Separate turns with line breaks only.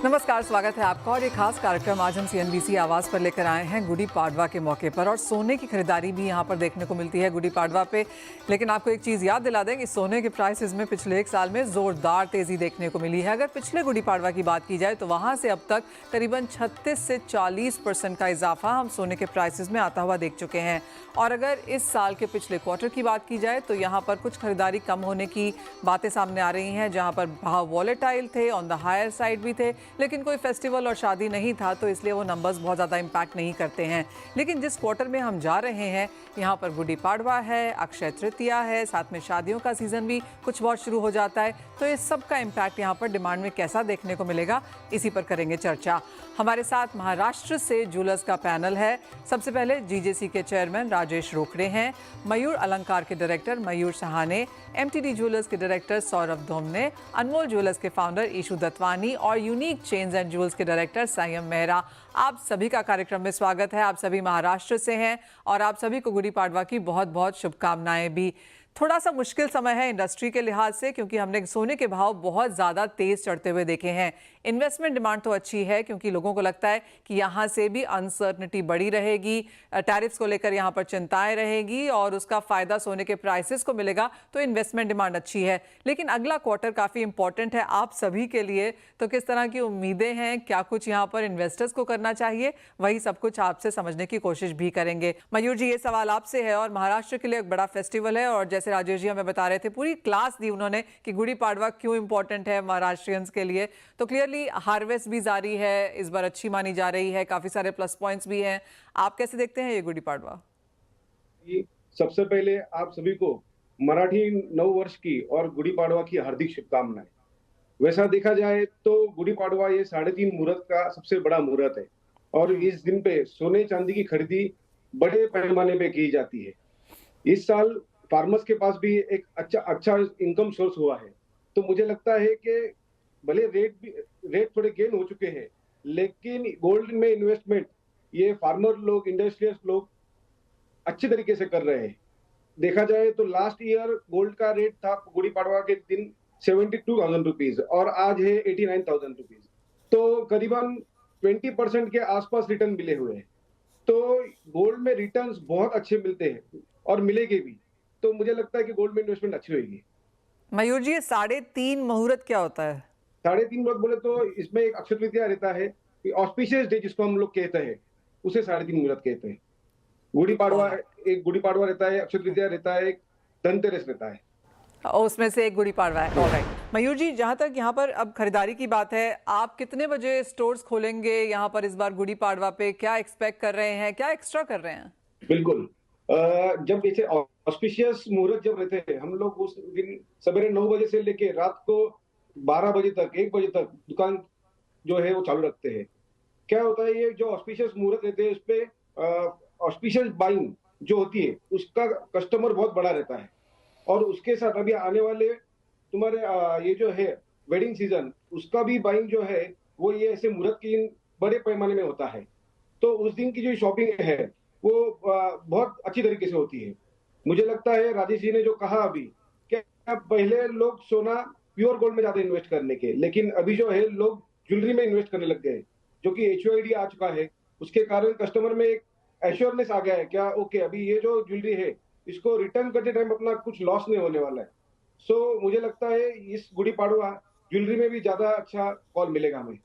नमस्कार, स्वागत है आपका। और ये खास कार्यक्रम आज हम CNBC आवाज़ पर लेकर आए हैं गुड़ी पाड़वा के मौके पर। और सोने की खरीदारी भी यहाँ पर देखने को मिलती है गुड़ी पाड़वा पे। लेकिन आपको एक चीज़ याद दिला दें कि सोने के प्राइसेस में पिछले एक साल में ज़ोरदार तेज़ी देखने को मिली है। अगर पिछले गुड़ी पाड़वा की बात की जाए तो वहाँ से अब तक करीबन 36 से 40% का इजाफा हम सोने के प्राइसेस में आता हुआ देख चुके हैं। और अगर इस साल के पिछले क्वार्टर की बात की जाए तो यहाँ पर कुछ खरीदारी कम होने की बातें सामने आ रही हैं, जहाँ पर भाव वॉलेटाइल थे, ऑन द हायर साइड भी थे, लेकिन कोई फेस्टिवल और शादी नहीं था तो इसलिए वो नंबर्स बहुत ज़्यादा इम्पैक्ट नहीं करते हैं। लेकिन जिस क्वार्टर में हम जा रहे हैं यहाँ पर गुड़ी पाड़वा है, अक्षय तृतीया है, साथ में शादियों का सीज़न भी कुछ बहुत शुरू हो जाता है, तो इस सब का इम्पैक्ट यहाँ पर डिमांड में कैसा देखने को मिलेगा, इसी पर करेंगे चर्चा। हमारे साथ महाराष्ट्र से ज्वेलर्स का पैनल है। सबसे पहले GJC के चेयरमैन राजेश रोकड़े हैं, मयूर अलंकार के डायरेक्टर मयूर सहाने, MTD ज्वेलर्स के डायरेक्टर सौरभ धोमने, अनमोल ज्वेलर्स के फाउंडर ईशू दत्वानी और यूनिक चेन्स एंड ज्वेल्स के डायरेक्टर संयम मेहरा। आप सभी का कार्यक्रम में स्वागत है। आप सभी महाराष्ट्र से हैं और आप सभी को गुड़ी पाड़वा की बहुत बहुत शुभकामनाएं भी। थोड़ा सा मुश्किल समय है इंडस्ट्री के लिहाज से, क्योंकि हमने सोने के भाव बहुत ज़्यादा तेज़ चढ़ते हुए देखे हैं। इन्वेस्टमेंट डिमांड तो अच्छी है क्योंकि लोगों को लगता है कि यहाँ से भी अनसर्टनिटी बढ़ी रहेगी, टैरिफ्स को लेकर यहाँ पर चिंताएं रहेगी और उसका फ़ायदा सोने के प्राइसेस को मिलेगा, तो इन्वेस्टमेंट डिमांड अच्छी है। लेकिन अगला क्वार्टर काफ़ी इंपॉर्टेंट है आप सभी के लिए, तो किस तरह की उम्मीदें हैं, क्या कुछ यहाँ पर इन्वेस्टर्स को करना चाहिए, वही सब कुछ आपसे समझने की कोशिश भी करेंगे। मयूर जी, ये सवाल आपसे है। और महाराष्ट्र के लिए एक बड़ा फेस्टिवल है और जैसे राजेश जी हमें बता रहे थे, पूरी क्लास दी उन्होंने कि गुड़ी पाड़वा क्यों इंपॉर्टेंट है महाराष्ट्रियंस के लिए। तो क्लियरली हार्वेस्ट भी जारी है, इस बार अच्छी मानी जा रही है, काफी सारे प्लस पॉइंट्स भी हैं। आप कैसे देखते हैं ये गुड़ी पाड़वा?
सबसे पहले आप सभी को मराठी नव वर्ष की और गुड़ी पाड़वा की हार्दिक शुभकामनाएं। वैसा देखा जाए तो गुड़ी पाड़वा ये 3.5 मुहूर्त का सबसे बड़ा मुहूर्त है और इस दिन पे सोने चांदी की खरीदी बड़े पैमाने पे की जाती है। इस साल फार्मर्स के पास भी एक अच्छा इनकम सोर्स हुआ है, तो मुझे लगता है कि भले रेट थोड़े गेन हो चुके हैं, लेकिन गोल्ड में इन्वेस्टमेंट ये फार्मर लोग, इंडस्ट्रियलिस्ट लोग अच्छे तरीके से कर रहे हैं। देखा जाए तो लास्ट ईयर गोल्ड का रेट था गुड़ी पाड़वा के दिन 72,000 रुपीज और आज है 89,000 रुपीज, तो करीबन 20% के आसपास रिटर्न मिले हुए हैं। तो गोल्ड में रिटर्न्स बहुत अच्छे मिलते हैं और मिलेंगे भी, तो मुझे लगता है कि गोल्ड में इन्वेस्टमेंट अच्छी होगी।
मयूर जी, ये 3.5 मुहूर्त क्या होता है?
3.5 मुहूर्त बोले तो इसमें एक अक्षय तृतीया रहता है, ऑस्पिशियस डे जिसको हम लोग कहते हैं, उसे 3.5 मुहूर्त कहते हैं। गुड़ी पाड़वा, एक गुड़ी पाड़वा रहता है, अक्षय तृतीया रहता है, एक धनतेरस रहता है,
उसमें से एक गुड़ी पाड़वा है। ऑलराइट मयूर जी, जहाँ तक यहाँ पर अब खरीदारी की बात है, आप कितने बजे स्टोर्स खोलेंगे यहाँ पर इस बार गुड़ी पाड़वा पे? क्या एक्सपेक्ट कर रहे हैं, क्या एक्स्ट्रा कर रहे हैं?
बिल्कुल। जब जैसे ऑस्पिशियस मुहूर्त जब रहते हैं, हम लोग उस दिन सवेरे 9 बजे से लेके रात को 12 बजे तक, 1 बजे तक दुकान जो है वो चालू रखते हैं। क्या होता है, ये जो ऑस्पिशियस मुहूर्त रहते हैं, उसपे ऑस्पिशियस बाइंग जो होती है उसका कस्टमर बहुत बड़ा रहता है और उसके साथ अभी आने वाले तुम्हारे ये जो है वेडिंग सीजन, उसका भी बाइंग जो है वो ये ऐसे मुहूर्त की बड़े पैमाने में होता है। तो उस दिन की जो शॉपिंग है वो बहुत अच्छी तरीके से होती है। मुझे लगता है राजेश जी ने जो कहा अभी, क्या पहले लोग सोना प्योर गोल्ड में ज्यादा इन्वेस्ट करने के, लेकिन अभी जो है लोग ज्वेलरी में इन्वेस्ट करने लग गए, जो कि HUID आ चुका है। उसके कारण कस्टमर में एक एश्योरनेस आ गया है, क्या ओके अभी ये जो ज्वेलरी है इसको रिटर्न करते टाइम अपना कुछ लॉस नहीं होने वाला है। सो मुझे लगता है इस गुड़ी पाड़वा ज्वेलरी में भी ज्यादा अच्छा कॉल मिलेगा हमें।